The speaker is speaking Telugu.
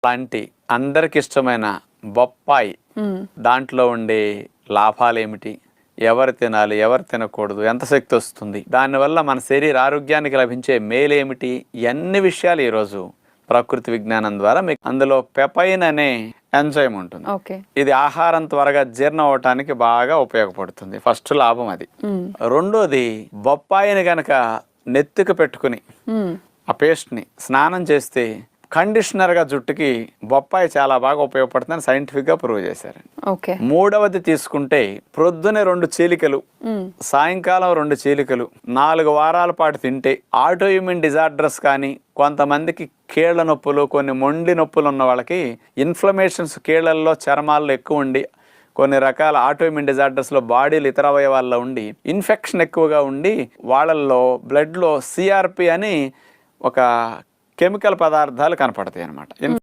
లాంటి అందరికి ఇష్టమైన బొప్పాయి దాంట్లో ఉండే లాభాలు ఏమిటి, ఎవరు తినాలి ఎవరు తినకూడదు, ఎంత శక్తి వస్తుంది, దానివల్ల మన శరీర ఆరోగ్యానికి లభించే మేలేమిటి, ఇవన్నీ విషయాలు ఈరోజు ప్రకృతి విజ్ఞానం ద్వారా మీకు అందులో పెపైన్ అనే ఎంజైమ్ ఉంటుంది. ఇది ఆహారం త్వరగా జీర్ణం అవటానికి బాగా ఉపయోగపడుతుంది. ఫస్ట్ లాభం అది. రెండోది బొప్పాయిని గనక నెత్తికి పెట్టుకుని ఆ పేస్ట్ ని స్నానం చేస్తే కండిషనర్ గా జుట్టుకి బొప్పాయి చాలా బాగా ఉపయోగపడుతుందని సైంటిఫిక్ గా ప్రూవ్ చేశారు. మూడవది తీసుకుంటే ప్రొద్దునే 2 చీలికలు, సాయంకాలం 2 చీలికలు 4 వారాల పాటు తింటే ఆటో ఇమ్యూన్ డిజార్డర్స్ కానీ, కొంతమందికి కీళ్ల నొప్పులు, కొన్ని మొండి నొప్పులు ఉన్న వాళ్ళకి ఇన్ఫ్లమేషన్స్ కీళ్లల్లో చర్మాల్లో ఎక్కువ ఉండి, కొన్ని రకాల ఆటోఇమ్యూన్ డిజార్డర్స్లో బాడీలు ఇతర అవయవాల్లో ఉండి ఇన్ఫెక్షన్ ఎక్కువగా ఉండి వాళ్ళల్లో బ్లడ్లో సిఆర్పి అని ఒక కెమికల్ పదార్థాలు కనపడతాయి అన్నమాట.